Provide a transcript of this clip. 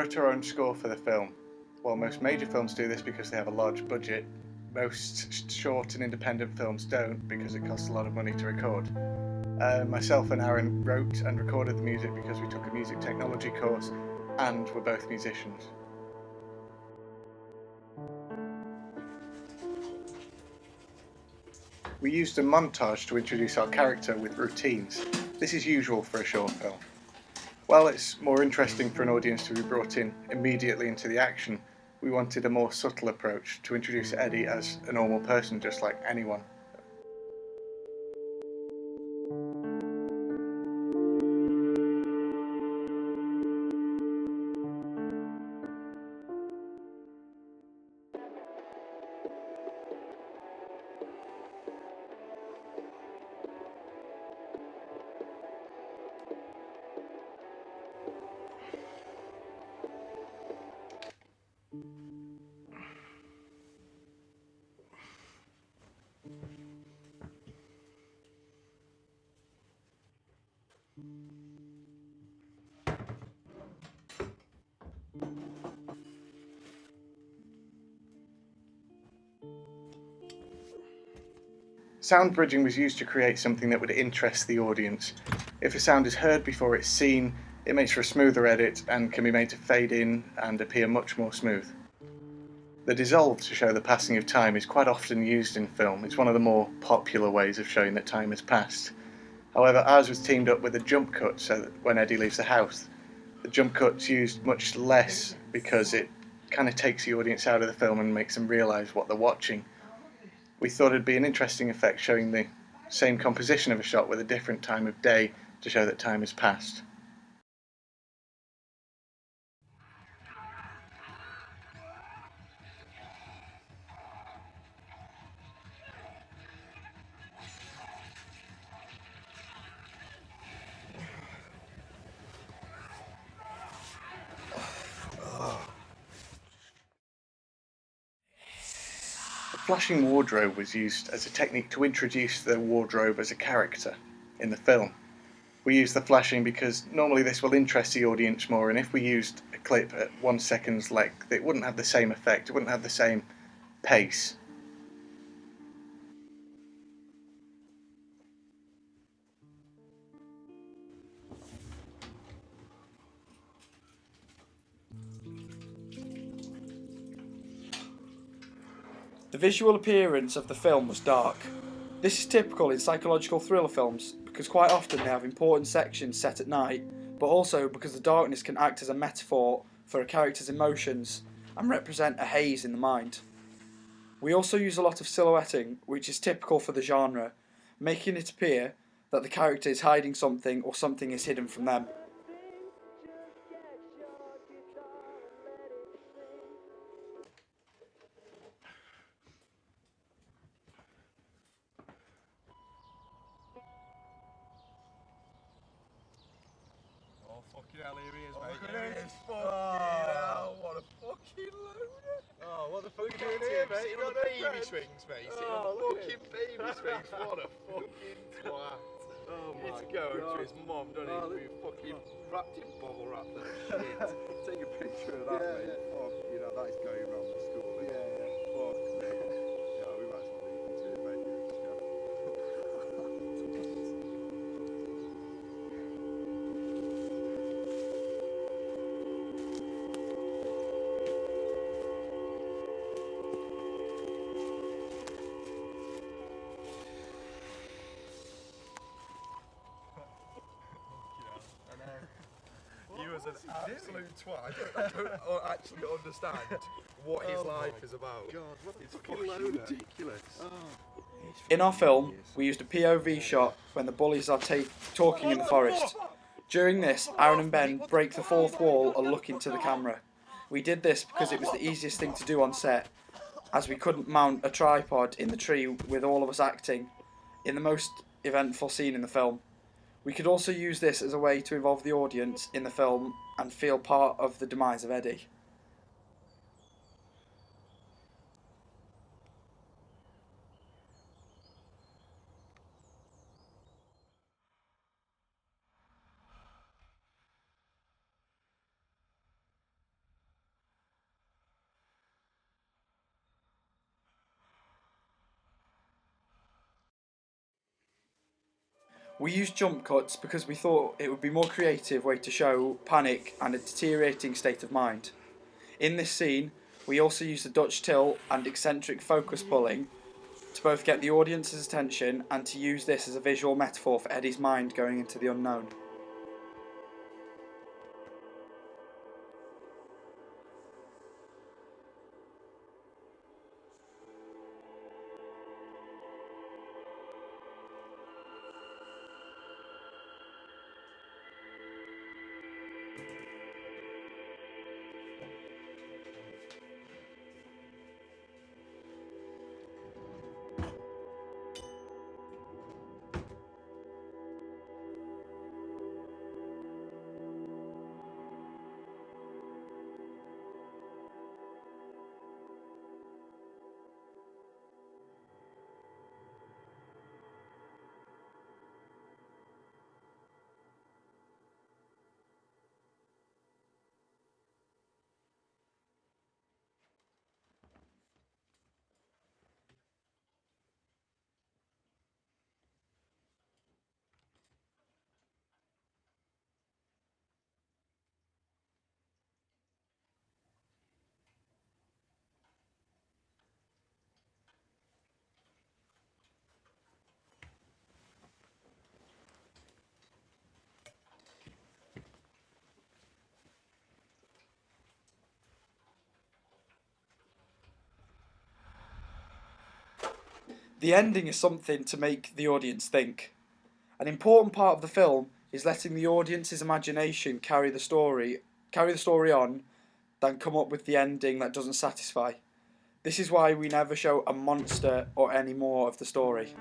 wrote our own score for the film. While most major films do this because they have a large budget, most short and independent films don't because it costs a lot of money to record. Myself and Aaron wrote and recorded the music because we took a music technology course and we're both musicians. We used a montage to introduce our character with routines. This is usual for a short film. While it's more interesting for an audience to be brought in immediately into the action, we wanted a more subtle approach to introduce Eddie as a normal person just like anyone. Sound bridging was used to create something that would interest the audience. If a sound is heard before it's seen, it makes for a smoother edit and can be made to fade in and appear much more smooth. The dissolve to show the passing of time is quite often used in film. It's one of the more popular ways of showing that time has passed. However, ours was teamed up with a jump cut so that when Eddie leaves the house, the jump cut's used much less because it kind of takes the audience out of the film and makes them realise what they're watching. We thought it'd be an interesting effect showing the same composition of a shot with a different time of day to show that time has passed. The flashing wardrobe was used as a technique to introduce the wardrobe as a character in the film. We used the flashing because normally this will interest the audience more, and if we used a clip at 1 second's length, it wouldn't have the same effect, it wouldn't have the same pace. The visual appearance of the film was dark. This is typical in psychological thriller films because quite often they have important sections set at night, but also because the darkness can act as a metaphor for a character's emotions and represent a haze in the mind. We also use a lot of silhouetting, which is typical for the genre, making it appear that the character is hiding something or something is hidden from them. Fucking hell, here he is, mate. Here he is. Fucking hell, what a fucking loader. Oh, what the fuck are you doing here, mate? Sitting on the baby swings, mate. Sitting on the fucking baby swings. What a fucking twat. Oh my God. He's going to his mum, doesn't he? We've fucking wrapped in bubble wrap and shit. Take a picture of that, mate. Fuck, you know, that is going around the school. Yeah, fuck. Yeah, we might as well leave you to it, mate. Just go. He was an absolute twat. I don't actually understand what his life is about. God, it's fucking ridiculous. In our film, we used a POV shot when the bullies are talking in the forest. During this, Aaron and Ben break the fourth wall and look into the camera. We did this because it was the easiest thing to do on set, as we couldn't mount a tripod in the tree with all of us acting in the most eventful scene in the film. We could also use this as a way to involve the audience in the film and feel part of the demise of Eddie. We used jump cuts because we thought it would be a more creative way to show panic and a deteriorating state of mind. In this scene, we also used the Dutch tilt and eccentric focus pulling to both get the audience's attention and to use this as a visual metaphor for Eddie's mind going into the unknown. The ending is something to make the audience think. An important part of the film is letting the audience's imagination carry the story on, than come up with the ending that doesn't satisfy. This is why we never show a monster or any more of the story.